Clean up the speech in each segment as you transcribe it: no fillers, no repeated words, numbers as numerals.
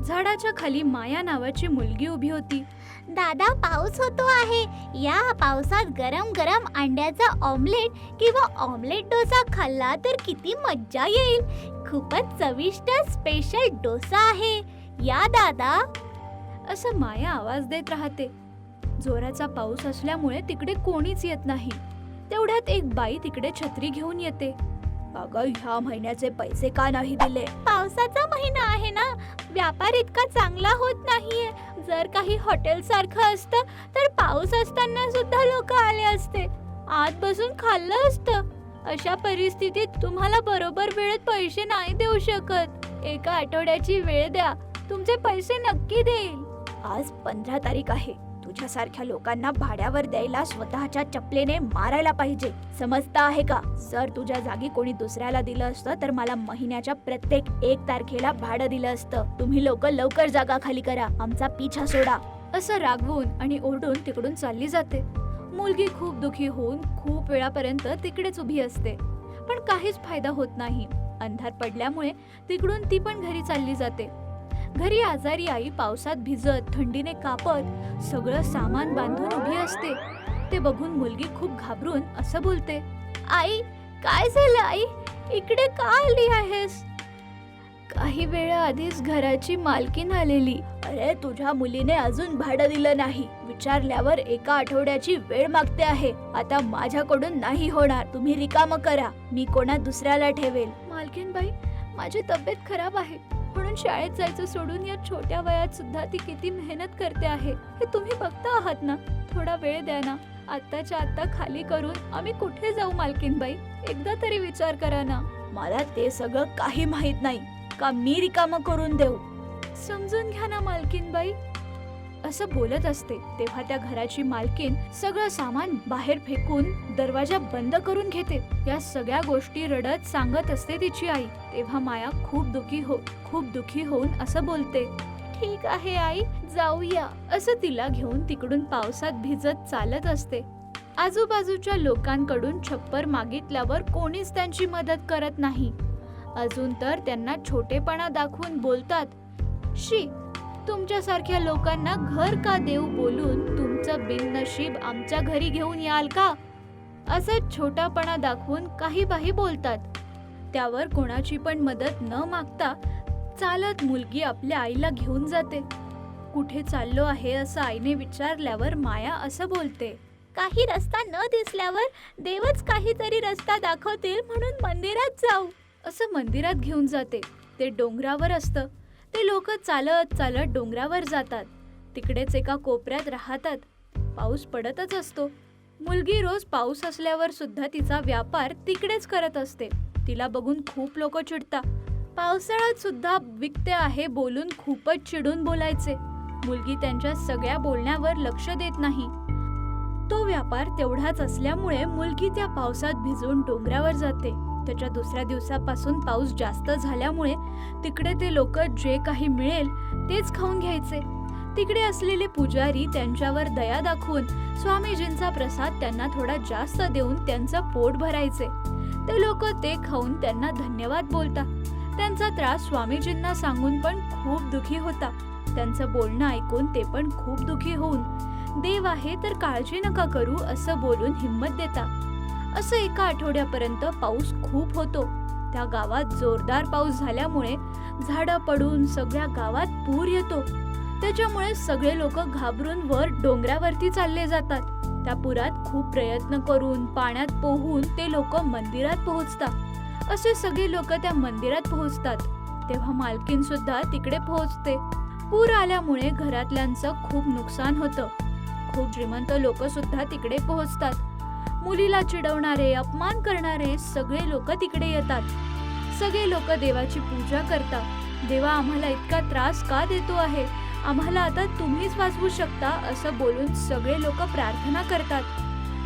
झाडाच्या खाली माया नावाची मुलगी उभी होती. दादा, पाऊस होतो आहे. या पावसात गरम गरम अंड्याचा ऑमलेट किंवा ऑमलेट डोसा खाल्ला तर किती मज्जा येईल. खूपच चविष्ट स्पेशल डोसा आहे. या दादा. असं माया आवाज देत राहते. जोराचा पाऊस असल्यामुळे तिकडे कोणीच येत नाही. तेवढ्यात एक बाई तिकडे छत्री घेऊन येते. अगं, ह्या महिन्याचे पैसे का नाही दिले? पावसाचा महिना आहे ना, व्यापार इतका चांगला होत नाहीये. जर काही हॉटेल सारखं असतं तर पाऊस असताना सुद्धा लोक आले असते, आत बसून खाल्लं असतं. अशा परिस्थितीत तुम्हाला बरोबर वेळेत पैसे नाही देऊ शकत. एका आठवड्याची वेळ द्या, तुमचे पैसे नक्की देईल. आज 15 तारीख आहे. तुझ्यासारख्या लोकांना भाड्यावर द्यायला स्वतःच्या चपलेने मारायला पाहिजे. समजतं आहे का? जर तुझ्या जागी कोणी दुसऱ्याला दिलं असतं तर मला महिन्याच्या प्रत्येक 1 तारखेला भाडं दिलं असतं. तुम्ही लोक लवकर जागा खाली करा, आमचा पिछा सोडा. असं रागवून आणि ओरडून तिकडून चालली जाते. मुलगी खूप दुखी होऊन खूप वेळापर्यंत तिकडेच उभी असते, पण काहीच फायदा होत नाही. अंधार पडल्यामुळे तिकडून ती पण घरी चालली जाते. घरी आजारी आई पावसात भिजत, थंडीने कापत सगळं सामान बांधून उभी असते. ते बघून मुलगी खूप घाबरून असं बोलते, आई, काय झालं आई? इकडे का आली आहेस? काही वेळा आधीच घराची मालकीण आलेली. अरे, तुझ्या मुलीने अजून भाडं दिलं नाही. विचारल्यावर एका आठवड्याची वेळ मागते आहे. आता माझ्याकडून नाही होणार. तुम्ही रिकामं करा, मी कोणा दुसऱ्याला ठेवेल. मालकीण बाई, माझी तब्येत खराब आहे म्हणून शाळेत जायचं सोडून या छोट्या वयात सुद्धा ती किती मेहनत करते आहे हे तुम्ही बघता आहात ना. थोडा वेळ द्या ना. आत्ताच्या आत्ता खाली करून आम्ही कुठे जाऊ मालकीण बाई? एकदा तरी विचार करा ना. मला ते सगळं काही माहित नाही. का मी रिकामं करून देऊ? समजून घ्या ना मालकीण बाई. असं बोलत असते तेव्हा त्या घराची मालकीण सगळं सामान बाहेर फेकून दरवाजा बंद करून घेते. या सगळ्या गोष्टी रडत सांगत असते तिची आई. तेव्हा माया खूप दुखी होऊन असं बोलते, ठीक आहे आई, जाऊया. असं तिला घेऊन तिकडून पावसात भिजत चालत असते. आजूबाजूच्या लोकांकडून छप्पर मागितल्यावर कोणीच त्यांची मदत करत नाही. अजून तर त्यांना छोटेपणा दाखवून बोलतात, शी, तुमच्यासारख्या लोकांना घर का देऊ बोलून तुमचं बिननशीब आमच्या घरी घेऊन याल का? असं छोटापणा दाखवून काही बाही बोलतात. त्यावर कोणाची पण मदत न मागता चालत मुलगी आपल्या आईला घेऊन जाते. कुठे चाललो आहे असं आईने विचारल्यावर माया असं बोलते, काही रस्ता न दिसल्यावर देवच काहीतरी रस्ता दाखवतील म्हणून मंदिरात जाऊ. असं मंदिरात घेऊन जाते. ते डोंगरावर असतं. ते लोक चालत चालत डोंगरावर जातात. तिकडेच एका कोपऱ्यात राहतात. पाऊस पडतच असतो. मुलगी रोज पाऊस असल्यावर सुद्धा तिचा व्यापार तिकडेच करत असते. तिला बघून खूप लोक चिडतात. पावसाळ्यात सुद्धा विकते आहे बोलून खूपच चिडून बोलायचे. मुलगी त्यांच्या सगळ्या बोलण्यावर लक्ष देत नाही. तो व्यापार तेवढाच असल्यामुळे मुलगी त्या पावसात भिजून डोंगरावर जाते. त्याच्या दुसऱ्या दिवसापासून पाऊस जास्त झाल्यामुळे तिकडे ते लोक जे काही मिळेल तेच खाऊन घ्यायचे. तिकडे असलेले पुजारी त्यांच्यावर दया दाखवून स्वामीजींचा प्रसाद त्यांना थोडा जास्त देऊन त्यांचं पोट भरायचे. ते लोक ते खाऊन त्यांना धन्यवाद बोलतात. त्यांचा त्रास स्वामीजींना सांगून पण खूप दुखी होता. त्यांचं बोलणं ऐकून ते पण खूप दुखी होऊन देव आहे तर काळजी नका करू असं बोलून हिंमत देतात. असं एका आठवड्यापर्यंत पाऊस खूप होतो. त्या गावात जोरदार पाऊस झाल्यामुळे झाडं पडून सगळ्या गावात पूर येतो. त्याच्यामुळे सगळे लोक घाबरून वर डोंगरावरती चालले जातात. त्या पुरात खूप प्रयत्न करून पाण्यात पोहून ते लोक मंदिरात पोहोचतात. असे सगळे लोक त्या मंदिरात पोहोचतात. तेव्हा मालकीण सुद्धा तिकडे पोहोचते. पूर आल्यामुळे घरातल्यांचं खूप नुकसान होतं. खूप श्रीमंत लोक सुद्धा तिकडे पोहोचतात. मुलीला चिडवणारे, अपमान करणारे सगळे लोक तिकडे येतात. सगळे लोक देवाची पूजा करतात. देवा, आम्हाला इतका त्रास का देतो आहे? आम्हाला आता तुम्हीच वाचवू शकता असं बोलून सगळे लोक प्रार्थना करतात.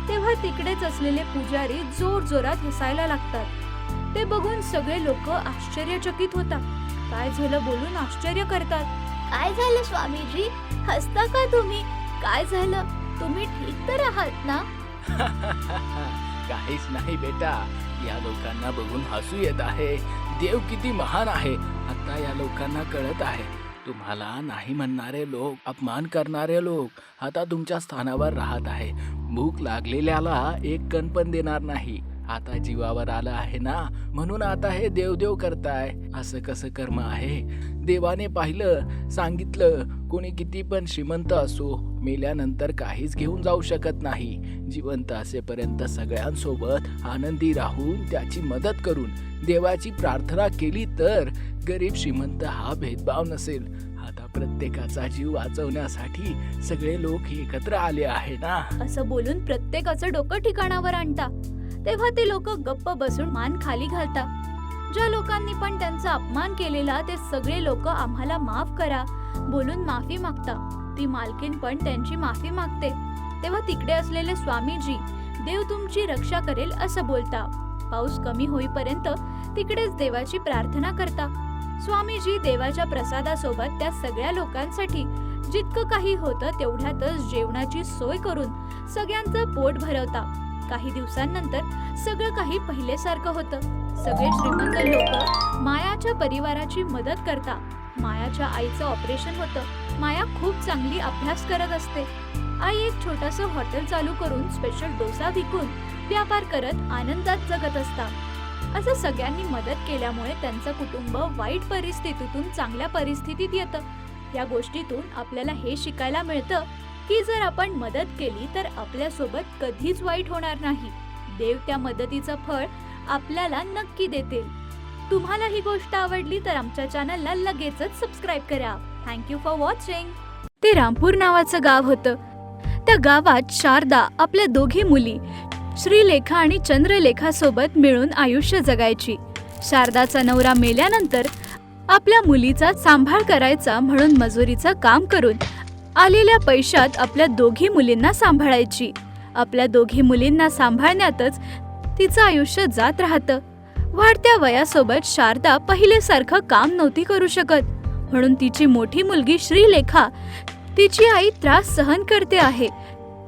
तेव्हा तिकडेच असलेले पुजारी जोर जोरात हसायला लागतात. ते बघून सगळे लोक आश्चर्यचकित होतात. काय झालं बोलून आश्चर्य करतात. काय झालं स्वामीजी? हसता का तुम्ही? काय झालं? तुम्ही ठीक तर आहात ना? काहीच नाही बेटा. या लोकांना बघून हसू येत आहे. देव किती महान आहे आता या लोकांना कळत आहे. तुम्हाला नाही म्हणणारे लोक, अपमान करणारे लोक आता तुमच्या स्थानावर राहत आहे. भूक लागलेल्याला एक कण पण देणार नाही. आता जीवावर आलं आहे ना, म्हणून आता हे देवदेव करताय. असं कसं कर्म आहे? देवाने पाहिलं, सांगितलं, कोणी किती पण श्रीमंत असो, मेल्यानंतर काहीच घेऊन जाऊ शकत नाही. जिवंत असेपर्यंत सगळ्यांसोबत आनंदी राहून त्याची मदत करून देवाची प्रार्थना केली तर गरीब श्रीमंत हा भेदभाव नसेल. आता प्रत्येकाचा जीव वाचवण्यासाठी सगळे लोक एकत्र आले आहे ना. असं बोलून प्रत्येकाचं डोकं ठिकाणावर आणता. तेव्हा ते लोक गप्प बसून मान खाली घालता. ज्या लोकांनी पण त्यांचा अपमान केलेला ते सगळे लोक आम्हाला माफ करा बोलून माफी मागता. ती मालकीण पण त्यांची माफी मागते. तेव्हा तिकडे असलेले स्वामीजी, देव तुमची रक्षा करेल असं बोलता. पाऊस कमी होईपर्यंत तिकडेच देवाची प्रार्थना करता. स्वामीजी देवाच्या प्रसादासोबत त्या सगळ्या लोकांसाठी जितकं काही होतं तेवढ्यातच जेवणाची सोय करून सगळ्यांचं पोट भरवता. काही दिवसांनंतर सगळं काही पहिलेसारखं होतं. सगळे श्रीमंत लोक मायाच्या परिवाराची मदत करता. मायाच्या आईचं ऑपरेशन होतं. माया खूप चांगली अभ्यास करत असते. आई एक छोटंसं हॉटेल चालू करून स्पेशल डोसा विकून व्यापार करत आनंदात जगत असता. असं सगळ्यांनी मदत केल्यामुळे त्यांचं कुटुंब वाईट परिस्थितीतून चांगल्या परिस्थितीत येतं. या गोष्टीतून आपल्याला हे शिकायला मिळतं की जर आपण मदत केली तर आपल्यासोबत कधीच वाईट होणार नाही. देव त्या मदतीचं फळ आपल्याला नक्की देतील. तुम्हाला ही गोष्ट आवडली तर आमच्या चॅनलला लगेचच सबस्क्राईब करा. Thank you for watching. ते रामपूर नावाचं गाव होतं. त्या गावात शारदा आपल्या दोघी मुली श्रीलेखा आणि चंद्रलेखा सोबत मिळून आयुष्य जगायची. शारदाचा नवरा मेल्यानंतर आपल्या मुलीचा सांभाळ करायचा म्हणून मजुरीचं काम करून आलेल्या पैशात आपल्या दोघी मुलींना सांभाळायची. आपल्या दोघी मुलींना सांभाळण्यातच तिचं आयुष्य जात राहतं. वाढत्या वयासोबत शारदा पहिलेसारखं काम नव्हती करू शकत, म्हणून तिची मोठी मुलगी श्रीलेखा तिची आई त्रास सहन करते आहे.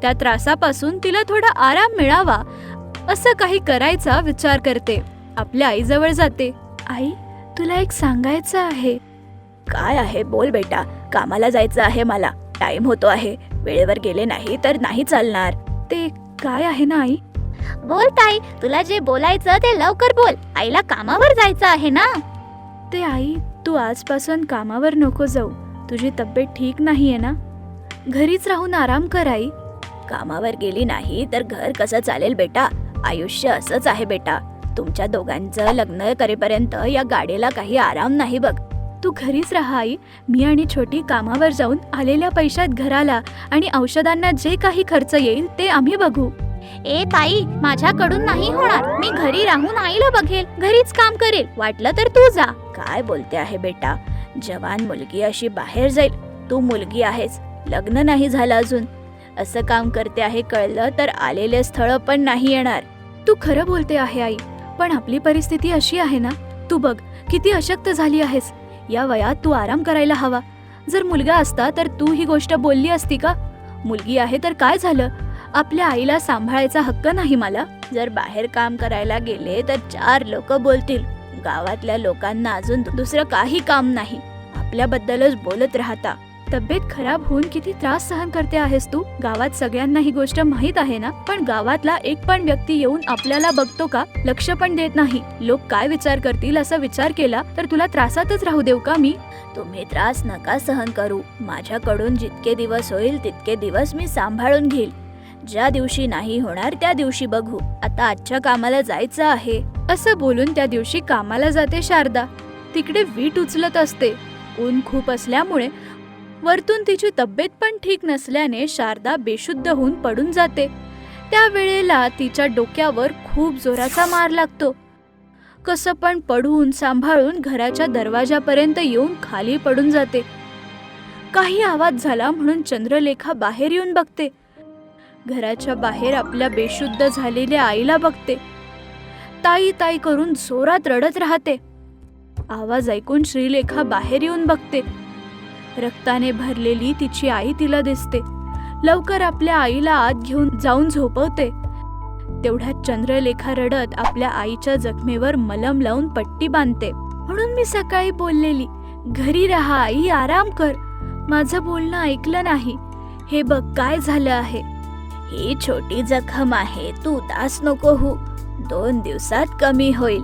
त्या त्रासापासून तिला थोडा आराम मिळावा असं काही करायचा विचार करते. आपल्या आईजवळ जाते. आई, तुला एक सांगायचं आहे. काय आहे? बोल बेटा. कामाला जायचं आहे मला. टाइम होतो आहे. वेळेवर गेले नाही तर नाही चालणार. ते काय आहे ना आई? बोल ताई, तुला जे बोलायचं ते लवकर बोल. आईला कामावर जायचं आहे ना. ते आई, तू आजपासून कामावर नको जाऊ. तुझी तब्येत ठीक नाहीये ना. घरीच राहून आराम कर आई. कामावर गेली नाही तर घर कसं चालेल बेटा? आयुष्य असंच आहे बेटा. तुमच्या दोघांचं लग्न करेपर्यंत या गाडीला काही आराम नाही बघ. तू घरीच राहा आई. मी आणि छोटी कामावर जाऊन आलेल्या पैशात घराला आणि औषधांना जे काही खर्च येईल ते आम्ही बघू. ए ताई, माझ्याकडून नाही होणार. मी घरी राहून आईला बघेल, घरीच काम करेल. वाटलं तर तू जा. काय बोलते आहे बेटा? जवान मुलगी अशी बाहेर जाईल. तू मुलगी आहेस, लग्न नाही झालं अजून. असं काम करते आहे कळलं तर आलेले स्थळ पण नाही येणार. तू खरं बोलते आहे आई, पण आपली परिस्थिती अशी आहे ना. तू बघ किती अशक्त झाली आहेस. या वयात तू आराम करायला हवा. जर मुलगा असता तर तू ही गोष्ट बोलली असती का? मुलगी आहे तर काय झालं? आपल्या आईला सांभाळायचा हक्क नाही मला? जर बाहेर काम करायला गेले तर 4 लोक बोलतील. गावातल्या लोकांना अजून दुसरं काही काम नाही. आपल्याबद्दलच बोलत राहता. तब्येत खराब होऊन किती त्रास सहन करते आहेस तू. गावात सगळ्यांना ही गोष्ट माहीत आहे ना. पण गावातला एक पण व्यक्ती येऊन आपल्याला बघतो का? लक्ष पण देत नाही. लोक काय विचार करतील असा विचार केला तर तुला त्रासातच राहू देऊ का मी? तुम्ही त्रास नका सहन करू. माझ्याकडून जितके दिवस होईल तितके दिवस मी सांभाळून घेईल. ज्या दिवशी नाही होणार त्या दिवशी बघू. आता आजच्या कामाला जायचं आहे. असं बोलून त्या दिवशी कामाला जाते शारदा. तिकडे वीट उचलत असते. ऊन खूप असल्यामुळे वरतून तिची तब्येत पण ठीक नसल्याने शारदा बेशुद्ध होऊन पडून जाते. त्यावेळेला तिच्या डोक्यावर खूप जोराचा मार लागतो. कसं पण पडून सांभाळून घराच्या दरवाजापर्यंत येऊन खाली पडून जाते. काही आवाज झाला म्हणून चंद्रलेखा बाहेर येऊन बघते. घराच्या बाहेर आपल्या बेशुद्ध झालेल्या आईला बघते. ताई ताई करून जोरात रडत राहते. आवाज ऐकून श्रीलेखा बाहेर येऊन बघते. रक्ताने भरलेली तिची आई तिला दिसते. लवकर आपल्या आईला आत घेऊन जाऊन झोपवते. तेवढ्यात चंद्रलेखा रडत आपल्या आईच्या जखमेवर मलम लावून पट्टी बांधते. म्हणून मी सकाळी बोललेली घरी राहा आई, आराम कर. माझं बोलणं ऐकलं नाही. हे बघ काय झालं आहे. ही छोटी जखम आहे, तू उदास नको हो. 2 दिवसात कमी होईल.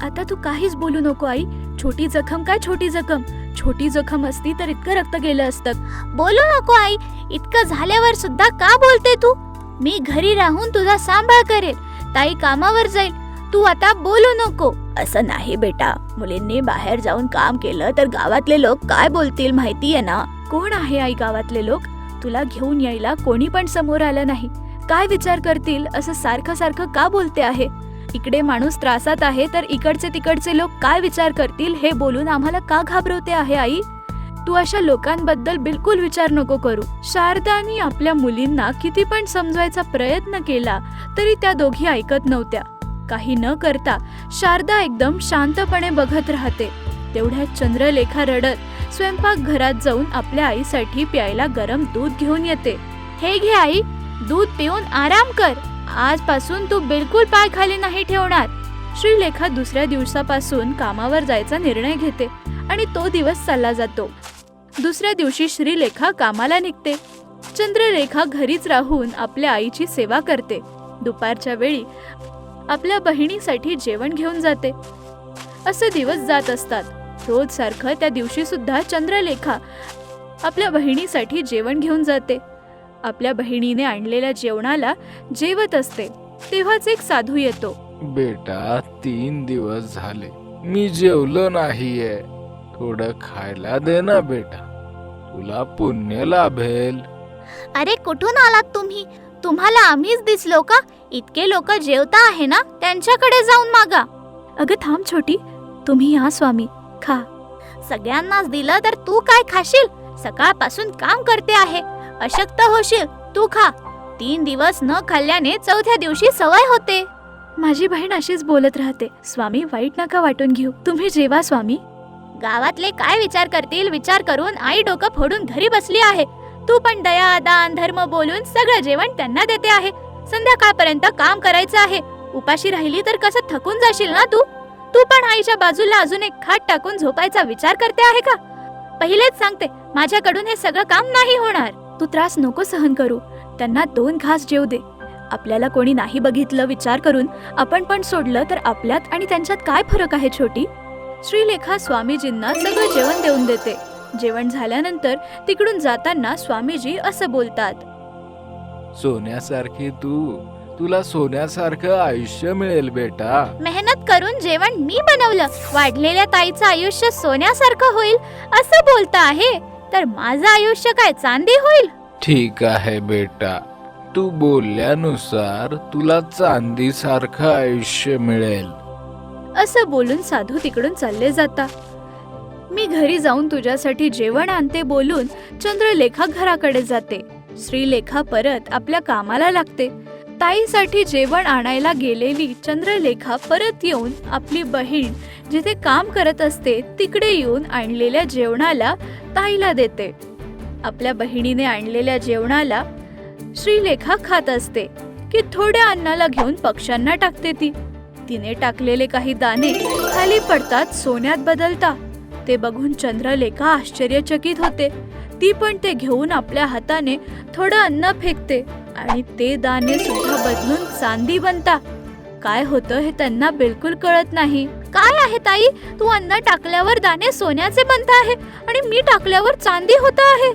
आता तू काहीच बोलू नको आई. छोटी जखम काय छोटी जखम. छोटी जखम असती तर इतकं रक्त गेलं असतं. बोलू नको आई. इतकं झाल्यावर सुद्धा का बोलते तू? मी घरी राहून तुझा सांभाळ करेल. ताई कामावर जाईल. तू आता बोलू नको. असं नाही बेटा, मुलींनी बाहेर जाऊन काम केलं तर गावातले लोक काय बोलतील माहितीये ना. कोण आहे आई गावातले लोक? तुला घेऊन यायला कोणी पण समोर आलं नाही. काय विचार करतील असं सारखं सारखं का बोलते आहे? इकडे माणूस त्रासात आहे तर इकडचे तिकडचे लोक काय विचार करतील हे बोलून आम्हाला का घाबरवते आहे आई? तू अशा लोकांबद्दल बिलकुल विचार नको करू. शारदानी आपल्या मुलींना किती पण समजवायचा प्रयत्न केला तरी त्या दोघी ऐकत नव्हत्या. काही न करता शारदा एकदम शांतपणे बघत राहते. तेवढ्यात चंद्रलेखा रडत स्वयंपाकघरात जाऊन आपल्या आईसाठी प्यायला गरम दूध घेऊन येते. हे घे आई, दूध पिऊन आराम कर. आजपासून तू बिलकुल पाय खाली नाही ठेवणार. श्रीलेखा दुसऱ्या दिवसापासून कामावर जायचा निर्णय घेते आणि तो दिवस चालला जातो. दुसऱ्या दिवशी श्रीलेखा कामाला निघते. चंद्रलेखा घरीच राहून आपल्या आईची सेवा करते. दुपारच्या वेळी आपल्या बहिणीसाठी जेवण घेऊन जाते. असे दिवस जात असतात. रोज सारखं त्या दिवशी सुद्धा चंद्रलेखा आपल्या बहिणीसाठी जेवण घेऊन जाते. आपल्या बहिणीने आणलेल्या जेवणाला जेवत असते तेव्हाच एक साधू येतो. बेटा, 3 दिवस झाले मी जेवलो नाहीये. थोडं खायला दे ना बेटा, तुला पुण्य लाभेल. अरे कुठून आलात तुम्ही? तुम्हाला आम्हीच दिसलो का? इतके लोक जेवता आहे ना, त्यांच्याकडे जाऊन मागा. अगं थांब छोटी, तुम्ही या स्वामी, खा. सगळ्यांनाच दिलं तर तू काय खाशील? सकाळपासून काम करते आहे, अशक्त होशील. तू खा. 3 दिवस न खाल्ल्याने 4थ्या दिवशी सवय होते. माझी बहीण अशीच बोलत राहते. स्वामी, वाईट नका वाटून घेऊ. तुम्ही जेवा स्वामी. गावातले काय विचार करतील विचार करून आई डोकं फोडून घरी बसली आहे. तू पण दया दान धर्म बोलून सगळं जेवण त्यांना देते आहे. संध्याकाळपर्यंत काम करायचं आहे. उपाशी राहिली तर कसं थकून जाशील ना तू. तू पण आईच्या बाजूला अजून एक खाट टाकून झोपायचा विचार करते आहे का? पहिलेच सांगते, माझ्याकडून हे सगळं काम नाही होणार. तू त्रास नको सहन करू. त्यांना 2 घास जेव दे. आपल्याला कोणी नाही बघितलं विचार करून आपण पण सोडलं तर आपल्यात आणि त्यांच्यात काय फरक आहे छोटी? श्रीलेखा स्वामीजींना सगळं जेवण देऊन देते. जेवण झाल्यानंतर तिकडून जाताना स्वामीजी असं बोलतात. सोन्यासारखी तुला सोन्यासारखं आयुष्य मिळेल बेटा. मेहनत करून जेवण मी बनवलं. वाढलेल्या ताईचं आयुष्य सोन्यासारखं होईल असं बोलता आहे, तर माझं आयुष्य काय चांदी होईल? ठीक आहे बेटा, तू बोलल्यानुसार तुला चांदीसारखं आयुष्य मिळेल. असं बोलून साधू तिकडून चालले जातात. मी घरी जाऊन तुझ्यासाठी जेवण आणते बोलून चंद्रलेखा घराकडे जाते. श्रीलेखा परत आपल्या कामाला लागते. ताईसाठी जेवण आणायला गेलेली चंद्रलेखा परत येऊन आपली बहीण जिथे काम करत असते तिकडे येऊन आणलेल्या जेवणाला ताईला देते. आपल्या बहिणीने आणलेल्या जेवणाला श्रीलेखा खात असते की थोड्या अन्नाला घेऊन पक्ष्यांना टाकते. तिने टाकलेले काही दाणे खाली पडतात, सोन्यात बदलता. ते बघून चंद्रलेखा आश्चर्यचकित होते. ती पण ते घेऊन आपल्या हाताने थोडं अन्न फेकते आणि ते दाणे सुद्धा बदलून चांदी बनता. काय होतं हे त्यांना बिलकुल कळत नाही. काय आहे ताई, तू अन्न टाकल्यावर दाणे सोन्याचे बनत आहे आणि मी टाकल्यावर चांदी होत आहे.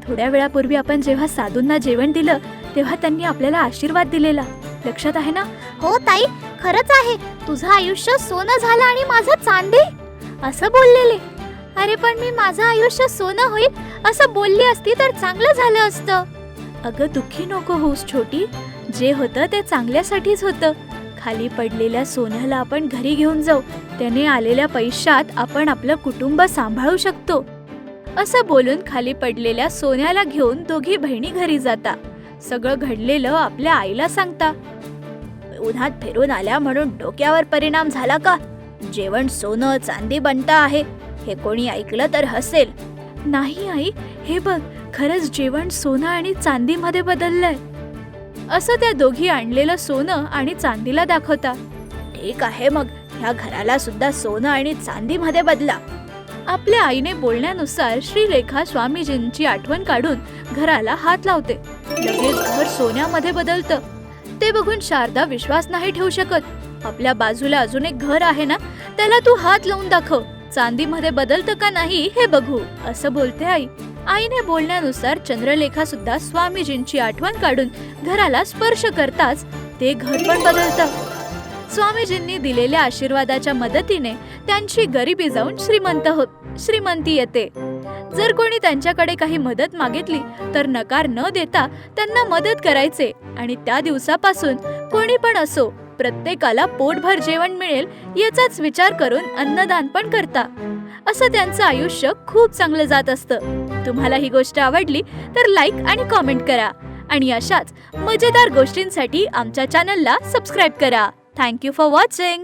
थोड्या वेळापूर्वी आपण जेव्हा साधूंना जेवण दिलं तेव्हा त्यांनी आपल्याला आशीर्वाद दिलेला, लक्षात आहे ना? हो ताई, खरंच आहे. तुझं आयुष्य सोनं झालं आणि माझं चांदी असं बोललेले. अरे पण मी माझं आयुष्य सोनं होईल असं बोलली असती तर चांगलं झालं असतं. अगं दुःखी नको होऊस छोटी. जे होतं ते चांगल्यासाठीच होतं. खाली पडलेल्या सोन्याला आपण घरी घेऊन जाऊ. त्याने आलेल्या पैशात आपण आपलं कुटुंब सांभाळू शकतो. असं बोलून खाली पडलेल्या सोन्याला घेऊन दोघी बहिणी घरी जाता. सगळं घडलेलं आपल्या आईला सांगता. उन्हात फिरून आल्या म्हणून डोक्यावर परिणाम झाला का? जेवण सोनं चांदी बनता आहे हे कोणी ऐकलं तर हसेल. नाही आई, हे बघ, खरंच जेवण सोनं आणि चांदीमध्ये बदललंय. असं त्या दोघी आणलेलं सोनं आणि चांदीला दाखवता. ठीक आहे, मग ह्या घराला सुद्धा सोनं आणि चांदीमध्ये बदला. आपल्या आईने बोलण्यानुसार श्रीलेखा स्वामीजींची आठवण काढून घराला हात लावते. लगेच घर सोन्यामध्ये बदलतं. ते बघून शारदा विश्वास नाही ठेवू शकत. आपल्या बाजूला अजून एक घर आहे ना, त्याला तू हात लावून दाखव, चांदीमध्ये बदलतं का नाही हे बघू, असं बोलते आई. आईने बोलण्यानुसार चंद्रलेखा सुद्धा स्वामीजींची आठवण काढून घराला स्पर्श करताच ते घर पण बदलतं. स्वामीजींनी दिलेल्या आशीर्वादाच्या मदतीने त्यांची गरिबी जाऊन श्रीमंती येते. जर कोणी त्यांच्याकडे काही मदत मागितली तर नकार न देता त्यांना मदत करायचे आणि त्या दिवसापासून कोणी पण असो प्रत्येकाला पोटभर जेवण मिळेल याचाच विचार करून अन्नदान पण करता. असं त्यांचं आयुष्य खूप चांगलं जात असतं. तुम्हाला ही गोष्ट आवडली तर लाईक आणि कॉमेंट करा आणि अशाच मजेदार गोष्टींसाठी आमच्या चॅनलला सबस्क्राईब करा. Thank you for watching.